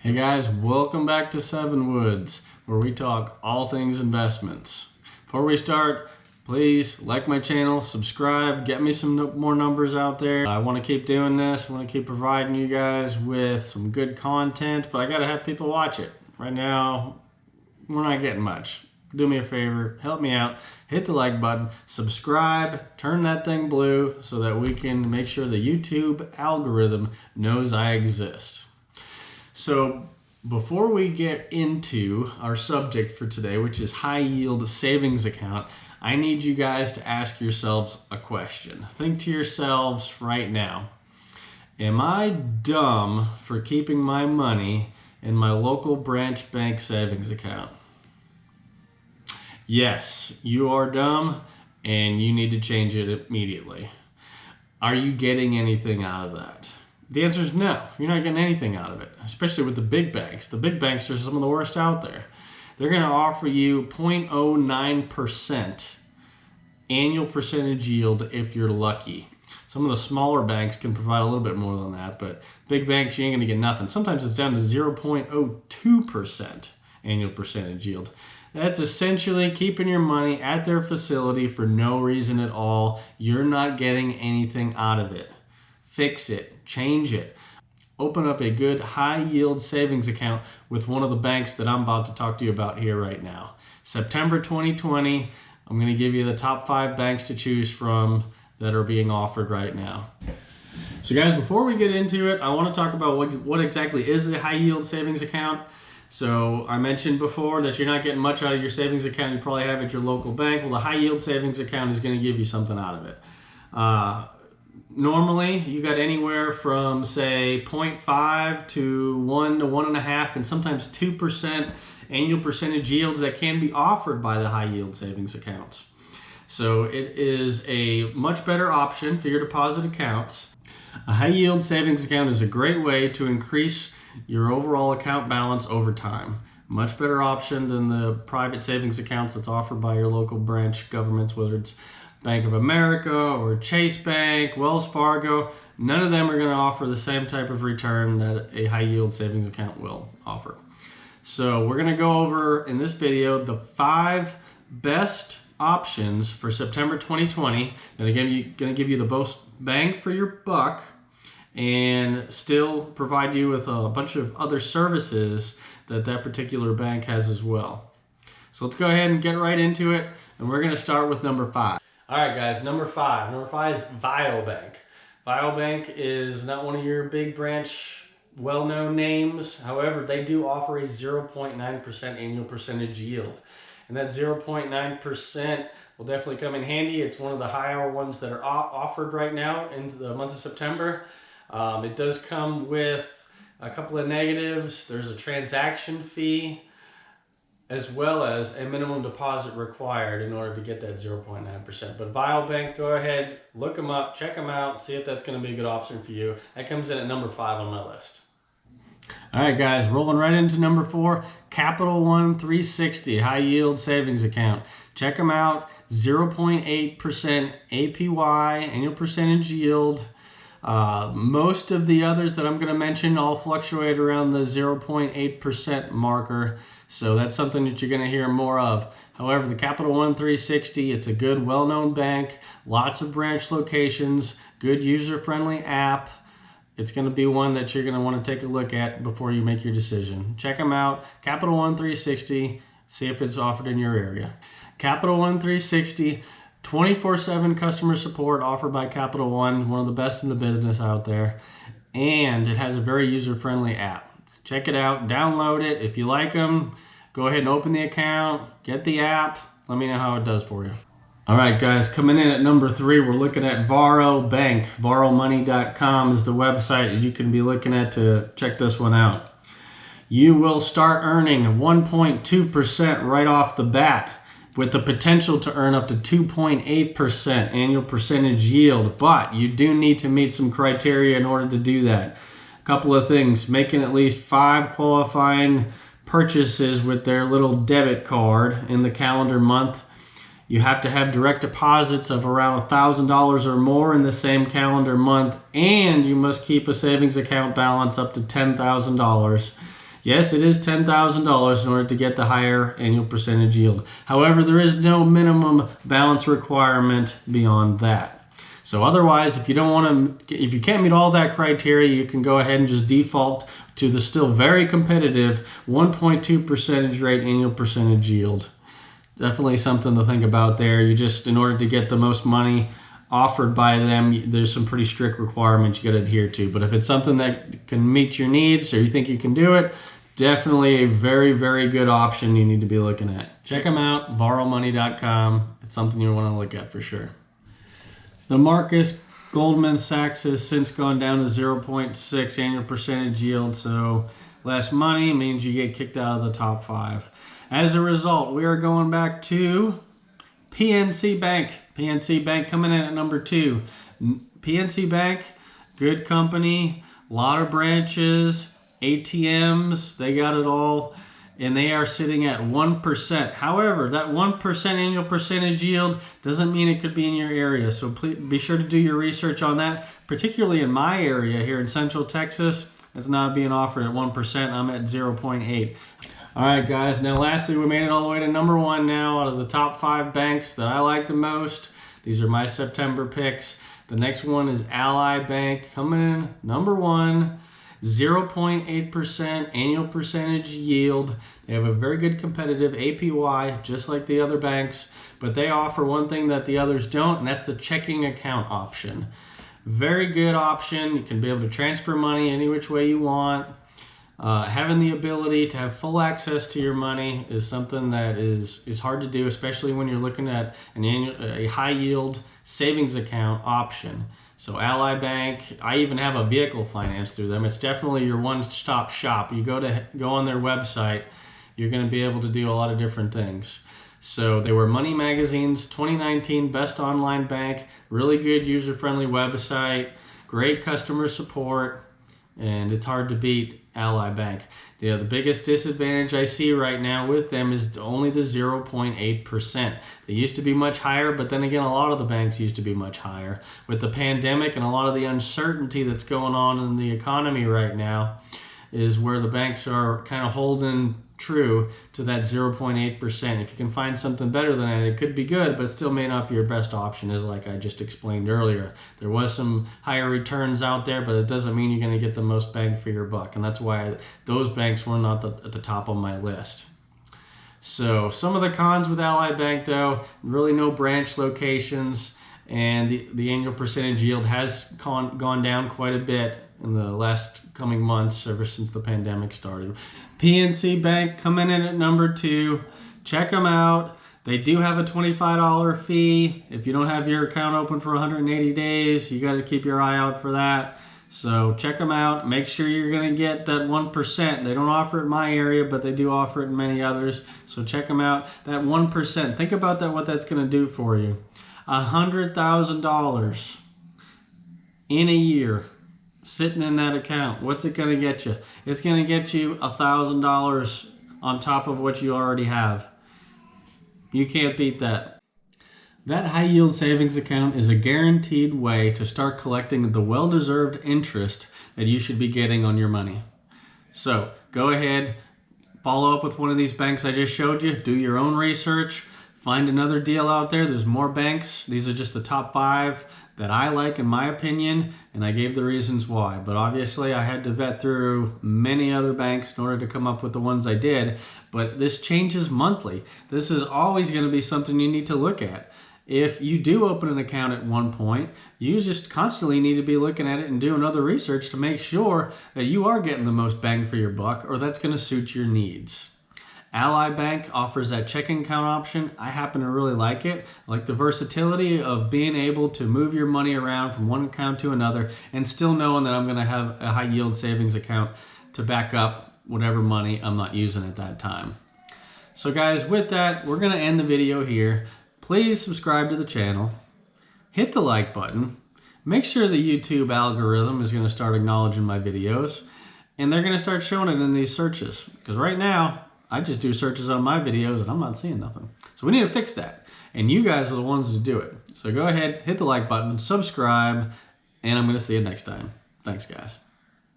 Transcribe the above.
Hey guys, welcome back to Seven Woods, where we talk all things investments. Before we start, please like my channel, subscribe, get me some more numbers out there. I want to keep doing this, I want to keep providing you guys with some good content, but I got to have people watch it. Right now, we're not getting much. Do me a favor, help me out, hit the like button, subscribe, turn that thing blue so that we can make sure the YouTube algorithm knows I exist. So before we get into our subject for today, which is high yield savings account, I need you guys to ask yourselves a question. Think to yourselves right now, am I dumb for keeping my money in my local branch bank savings account? Yes, you are dumb and you need to change it immediately. Are you getting anything out of that? The answer is no. You're not getting anything out of it, especially with the big banks. The big banks are some of the worst out there. They're going to offer you 0.09% annual percentage yield if you're lucky. Some of the smaller banks can provide a little bit more than that, but big banks, you ain't going to get nothing. Sometimes it's down to 0.02% annual percentage yield. That's essentially keeping your money at their facility for no reason at all. You're not getting anything out of it. Fix it, change it. Open up a good high yield savings account with one of the banks that I'm about to talk to you about here right now. September 2020, I'm going to give you the top 5 banks to choose from that are being offered right now. So guys, before we get into it, I want to talk about what exactly is a high yield savings account. So I mentioned before that you're not getting much out of your savings account you probably have at your local bank. Well, the high yield savings account is going to give you something out of it. Normally, you got anywhere from, say, 0.5 to 1 to 1.5 and sometimes 2% annual percentage yields that can be offered by the high yield savings accounts. So it is a much better option for your deposit accounts. A high yield savings account is a great way to increase your overall account balance over time. Much better option than the private savings accounts that's offered by your local branch governments, whether it's Bank of America or Chase Bank, Wells Fargo. None of them are going to offer the same type of return that a high yield savings account will offer. So we're going to go over in this video the 5 best options for September 2020 that are going to give you the most bang for your buck and still provide you with a bunch of other services that particular bank has as well. So let's go ahead and get right into it, and we're going to start with number 5. All right, guys, number 5. Number 5 is VioBank. VioBank is not one of your big branch well-known names. However, they do offer a 0.9% annual percentage yield. And that 0.9% will definitely come in handy. It's one of the higher ones that are offered right now in the month of September. It does come with a couple of negatives. There's a transaction fee, as well as a minimum deposit required in order to get that 0.9%. But VioBank, go ahead, look them up, check them out, see if that's going to be a good option for you. That comes in at number 5 on my list. All right, guys, rolling right into number 4, Capital One 360 High Yield Savings Account. Check them out, 0.8% APY, annual percentage yield. Most of the others that I'm going to mention all fluctuate around the 0.8% marker. So that's something that you're going to hear more of. However, the Capital One 360, it's a good, well-known bank, lots of branch locations, good user-friendly app. It's going to be one that you're going to want to take a look at before you make your decision. Check them out, Capital One 360, see if it's offered in your area. Capital One 360, 24/7 customer support offered by Capital One, one of the best in the business out there. And it has a very user-friendly app. Check it out, download it. If you like them, go ahead and open the account, get the app. Let me know how it does for you. All right, guys, coming in at number 3, we're looking at Varo Bank. VaroMoney.com is the website that you can be looking at to check this one out. You will start earning 1.2% right off the bat, with the potential to earn up to 2.8% annual percentage yield, but you do need to meet some criteria in order to do that. A couple of things: making at least 5 qualifying purchases with their little debit card in the calendar month. You have to have direct deposits of around $1,000 or more in the same calendar month, and you must keep a savings account balance up to $10,000. Yes, it is $10,000 in order to get the higher annual percentage yield. However, there is no minimum balance requirement beyond that. So otherwise, if you can't meet all that criteria, you can go ahead and just default to the still very competitive 1.2 percentage rate annual percentage yield. Definitely something to think about there. In order to get the most money offered by them, there's some pretty strict requirements you got to adhere to. But if it's something that can meet your needs or you think you can do it, definitely a very, very good option you need to be looking at. Check them out, borrowmoney.com. It's something you want to look at for sure. The Marcus Goldman Sachs has since gone down to 0.6 annual percentage yield, so less money means you get kicked out of the top 5. As a result, we are going back to PNC Bank. PNC Bank coming in at number 2. PNC Bank, good company, a lot of branches, ATMs, they got it all, and they are sitting at 1%. However, that 1% annual percentage yield doesn't mean it could be in your area, so please be sure to do your research on that, particularly in my area here in Central Texas. It's not being offered at 1%. I'm at 0.8. All right, guys. Now, lastly, we made it all the way to number 1 now out of the top 5 banks that I like the most. These are my September picks. The next one is Ally Bank coming in number 1, 0.8% annual percentage yield. They have a very good competitive APY, just like the other banks, but they offer one thing that the others don't, and that's a checking account option. Very good option. You can be able to transfer money any which way you want. Having the ability to have full access to your money is something that is hard to do, especially when you're looking at a high yield savings account option. So Ally Bank, I even have a vehicle finance through them. It's definitely your one-stop shop. You go on their website, you're going to be able to do a lot of different things. So they were Money Magazine's 2019 Best Online Bank. Really good user-friendly website, great customer support, and it's hard to beat Ally Bank. The biggest disadvantage I see right now with them is only the 0.8%. They used to be much higher, but then again, a lot of the banks used to be much higher. With the pandemic and a lot of the uncertainty that's going on in the economy right now is where the banks are kind of holding true to that 0.8%. If you can find something better than that, it could be good, but it still may not be your best option, as like I just explained earlier. There was some higher returns out there, but it doesn't mean you're going to get the most bang for your buck, and that's why those banks were not at the top of my list. So some of the cons with Ally Bank, though, really no branch locations, and the annual percentage yield has gone down quite a bit in the last coming months ever since the pandemic started. PNC Bank coming in at number 2. Check them out. They do have a $25 fee. If you don't have your account open for 180 days, you got to keep your eye out for that. So check them out. Make sure you're going to get that 1%. They don't offer it in my area, but they do offer it in many others. So check them out. That 1%, think about that, what that's going to do for you. $100,000 in a year sitting in that account. What's it going to get you? It's going to get you $1,000 on top of what you already have. You can't beat that. That high yield savings account is a guaranteed way to start collecting the well-deserved interest that you should be getting on your money. So go ahead, follow up with one of these banks I just showed you, do your own research, find another deal out there. There's more banks. These are just the top 5 that I like in my opinion, and I gave the reasons why. But obviously I had to vet through many other banks in order to come up with the ones I did. But this changes monthly. This is always going to be something you need to look at. If you do open an account at one point, you just constantly need to be looking at it and doing other research to make sure that you are getting the most bang for your buck, or that's going to suit your needs. Ally Bank offers that checking account option. I happen to really like it. I like the versatility of being able to move your money around from one account to another and still knowing that I'm going to have a high yield savings account to back up whatever money I'm not using at that time. So guys, with that, we're going to end the video here. Please subscribe to the channel. Hit the like button. Make sure the YouTube algorithm is going to start acknowledging my videos, and they're going to start showing it in these searches. Because right now, I just do searches on my videos and I'm not seeing nothing. So we need to fix that. And you guys are the ones to do it. So go ahead, hit the like button, subscribe, and I'm going to see you next time. Thanks, guys.